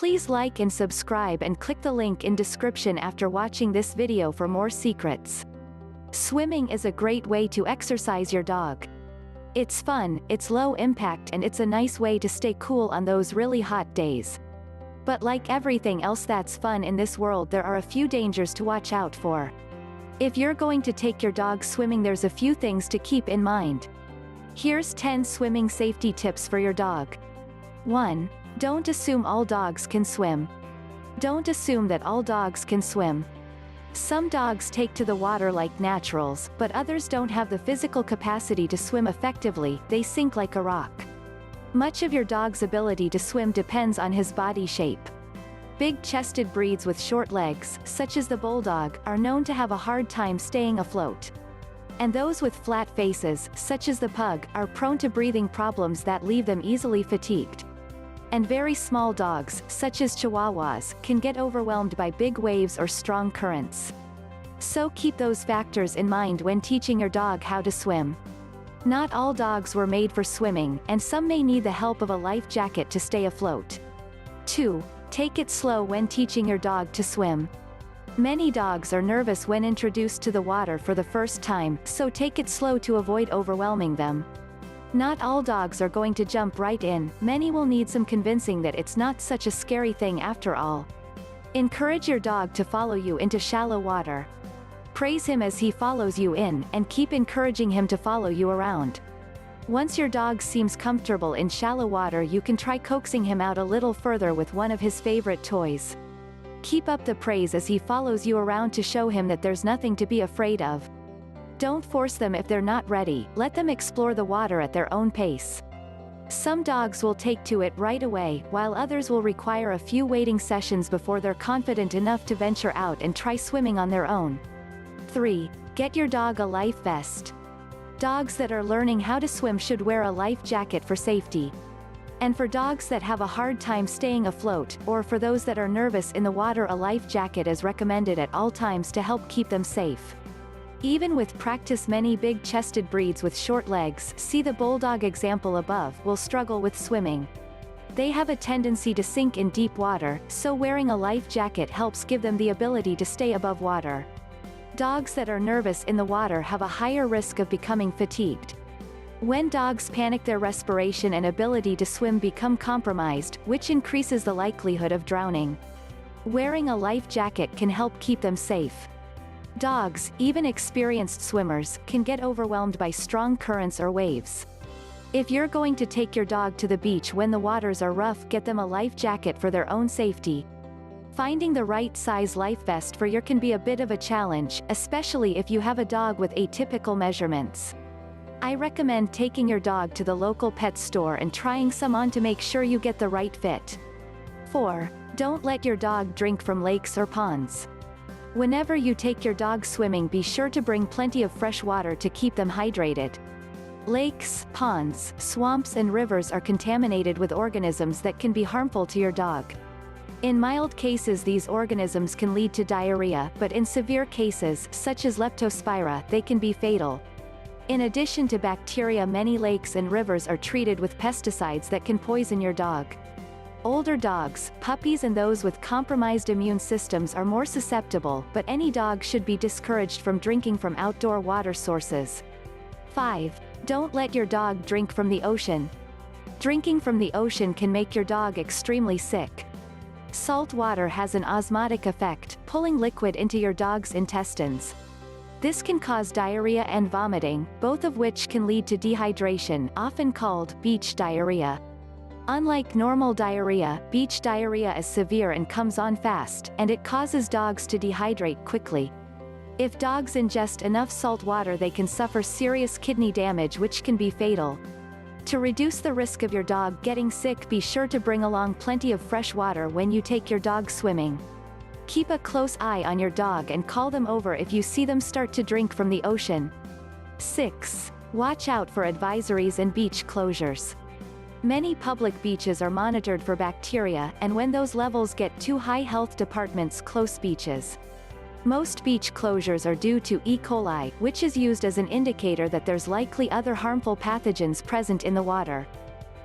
Please like and subscribe and click the link in description after watching this video for more secrets. Swimming is a great way to exercise your dog. It's fun, it's low impact, and it's a nice way to stay cool on those really hot days. But like everything else that's fun in this world, there are a few dangers to watch out for. If you're going to take your dog swimming, there's a few things to keep in mind. Here's 10 swimming safety tips for your dog. 1. Don't assume all dogs can swim. Don't assume that all dogs can swim. Some dogs take to the water like naturals, but others don't have the physical capacity to swim effectively, they sink like a rock. Much of your dog's ability to swim depends on his body shape. Big-chested breeds with short legs, such as the bulldog, are known to have a hard time staying afloat. And those with flat faces, such as the pug, are prone to breathing problems that leave them easily fatigued. And very small dogs, such as Chihuahuas, can get overwhelmed by big waves or strong currents. So keep those factors in mind when teaching your dog how to swim. Not all dogs were made for swimming, and some may need the help of a life jacket to stay afloat. 2. Take it slow when teaching your dog to swim. Many dogs are nervous when introduced to the water for the first time, so take it slow to avoid overwhelming them. Not all dogs are going to jump right in, many will need some convincing that it's not such a scary thing after all. Encourage your dog to follow you into shallow water. Praise him as he follows you in, and keep encouraging him to follow you around. Once your dog seems comfortable in shallow water, you can try coaxing him out a little further with one of his favorite toys. Keep up the praise as he follows you around to show him that there's nothing to be afraid of. Don't force them if they're not ready, let them explore the water at their own pace. Some dogs will take to it right away, while others will require a few waiting sessions before they're confident enough to venture out and try swimming on their own. 3. Get your dog a life vest. Dogs that are learning how to swim should wear a life jacket for safety. And for dogs that have a hard time staying afloat, or for those that are nervous in the water, a life jacket is recommended at all times to help keep them safe. Even with practice, many big-chested breeds with short legs, see the bulldog example above, will struggle with swimming. They have a tendency to sink in deep water, so wearing a life jacket helps give them the ability to stay above water. Dogs that are nervous in the water have a higher risk of becoming fatigued. When dogs panic, their respiration and ability to swim become compromised, which increases the likelihood of drowning. Wearing a life jacket can help keep them safe. Dogs, even experienced swimmers, can get overwhelmed by strong currents or waves. If you're going to take your dog to the beach when the waters are rough, get them a life jacket for their own safety. Finding the right size life vest for your can be a bit of a challenge, especially if you have a dog with atypical measurements. I recommend taking your dog to the local pet store and trying some on to make sure you get the right fit. 4. Don't let your dog drink from lakes or ponds. Whenever you take your dog swimming, be sure to bring plenty of fresh water to keep them hydrated. Lakes, ponds, swamps, and rivers are contaminated with organisms that can be harmful to your dog. In mild cases, these organisms can lead to diarrhea, but in severe cases, such as leptospira, they can be fatal. In addition to bacteria, many lakes and rivers are treated with pesticides that can poison your dog. Older dogs, puppies, and those with compromised immune systems are more susceptible, but any dog should be discouraged from drinking from outdoor water sources. 5. Don't let your dog drink from the ocean. Drinking from the ocean can make your dog extremely sick. Salt water has an osmotic effect, pulling liquid into your dog's intestines. This can cause diarrhea and vomiting, both of which can lead to dehydration, often called beach diarrhea. Unlike normal diarrhea, beach diarrhea is severe and comes on fast, and it causes dogs to dehydrate quickly. If dogs ingest enough salt water, they can suffer serious kidney damage, which can be fatal. To reduce the risk of your dog getting sick, be sure to bring along plenty of fresh water when you take your dog swimming. Keep a close eye on your dog and call them over if you see them start to drink from the ocean. 6. Watch out for advisories and beach closures. Many public beaches are monitored for bacteria, and when those levels get too high, health departments close beaches. Most beach closures are due to E. coli, which is used as an indicator that there's likely other harmful pathogens present in the water.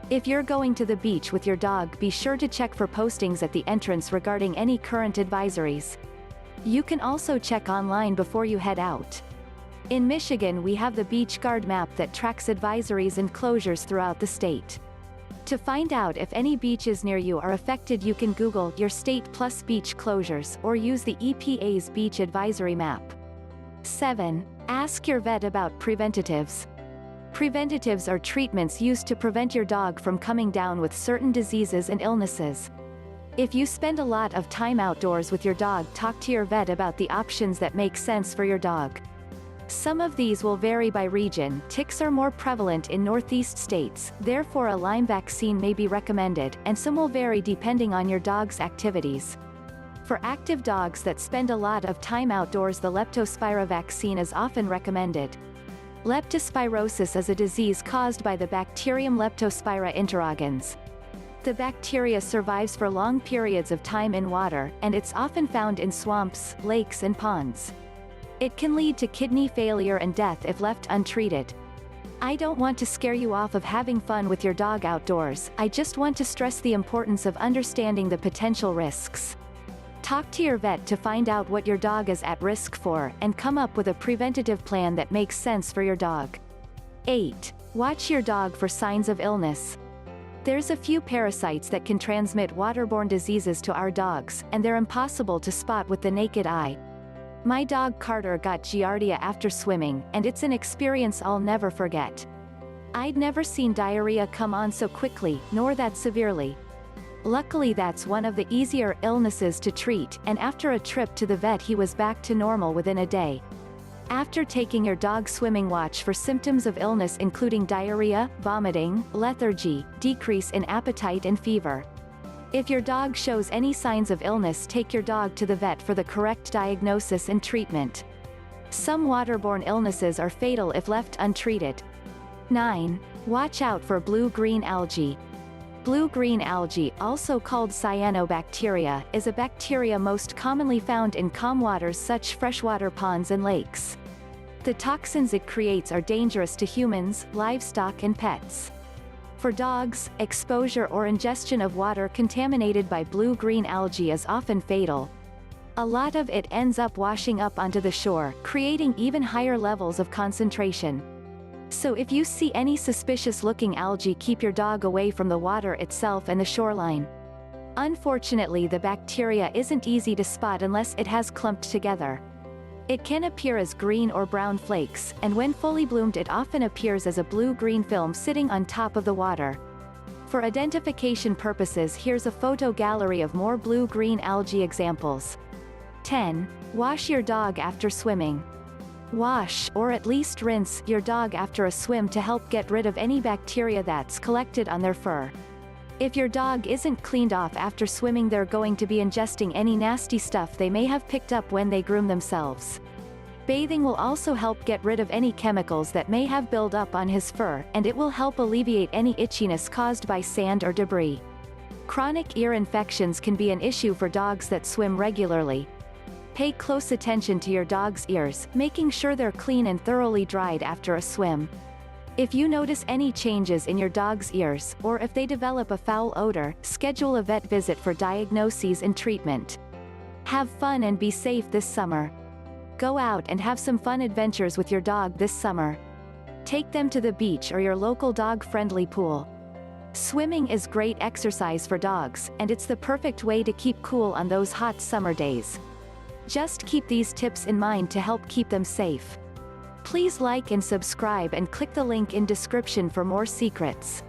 If you're going to the beach with your dog, be sure to check for postings at the entrance regarding any current advisories. You can also check online before you head out. In Michigan, we have the Beach Guard map that tracks advisories and closures throughout the state. To find out if any beaches near you are affected, you can Google your state plus beach closures or use the EPA's beach advisory map. 7. Ask your vet about preventatives. Preventatives are treatments used to prevent your dog from coming down with certain diseases and illnesses. If you spend a lot of time outdoors with your dog, talk to your vet about the options that make sense for your dog. Some of these will vary by region. Ticks are more prevalent in Northeast states, therefore a Lyme vaccine may be recommended, and some will vary depending on your dog's activities. For active dogs that spend a lot of time outdoors, the Leptospira vaccine is often recommended. Leptospirosis is a disease caused by the bacterium Leptospira interrogans. The bacteria survives for long periods of time in water, and it's often found in swamps, lakes and ponds. It can lead to kidney failure and death if left untreated. I don't want to scare you off of having fun with your dog outdoors, I just want to stress the importance of understanding the potential risks. Talk to your vet to find out what your dog is at risk for, and come up with a preventative plan that makes sense for your dog. 8. Watch your dog for signs of illness. There's a few parasites that can transmit waterborne diseases to our dogs, and they're impossible to spot with the naked eye. My dog Carter got Giardia after swimming, and it's an experience I'll never forget. I'd never seen diarrhea come on so quickly, nor that severely. Luckily, that's one of the easier illnesses to treat, and after a trip to the vet he was back to normal within a day. After taking your dog swimming, watch for symptoms of illness including diarrhea, vomiting, lethargy, decrease in appetite and fever. If your dog shows any signs of illness, take your dog to the vet for the correct diagnosis and treatment. Some waterborne illnesses are fatal if left untreated. 9. Watch out for blue-green algae. Blue-green algae, also called cyanobacteria, is a bacteria most commonly found in calm waters such as freshwater ponds and lakes. The toxins it creates are dangerous to humans, livestock and pets. For dogs, exposure or ingestion of water contaminated by blue-green algae is often fatal. A lot of it ends up washing up onto the shore, creating even higher levels of concentration. So if you see any suspicious-looking algae, keep your dog away from the water itself and the shoreline. Unfortunately, the bacteria isn't easy to spot unless it has clumped together. It can appear as green or brown flakes, and when fully bloomed it often appears as a blue-green film sitting on top of the water. For identification purposes, here's a photo gallery of more blue-green algae examples. 10. Wash your dog after swimming. Wash, or at least rinse, your dog after a swim to help get rid of any bacteria that's collected on their fur. If your dog isn't cleaned off after swimming, they're going to be ingesting any nasty stuff they may have picked up when they groom themselves. Bathing will also help get rid of any chemicals that may have built up on his fur, and it will help alleviate any itchiness caused by sand or debris. Chronic ear infections can be an issue for dogs that swim regularly. Pay close attention to your dog's ears, making sure they're clean and thoroughly dried after a swim. If you notice any changes in your dog's ears, or if they develop a foul odor, schedule a vet visit for diagnoses and treatment. Have fun and be safe this summer. Go out and have some fun adventures with your dog this summer. Take them to the beach or your local dog-friendly pool. Swimming is great exercise for dogs, and it's the perfect way to keep cool on those hot summer days. Just keep these tips in mind to help keep them safe. Please like and subscribe and click the link in description for more secrets.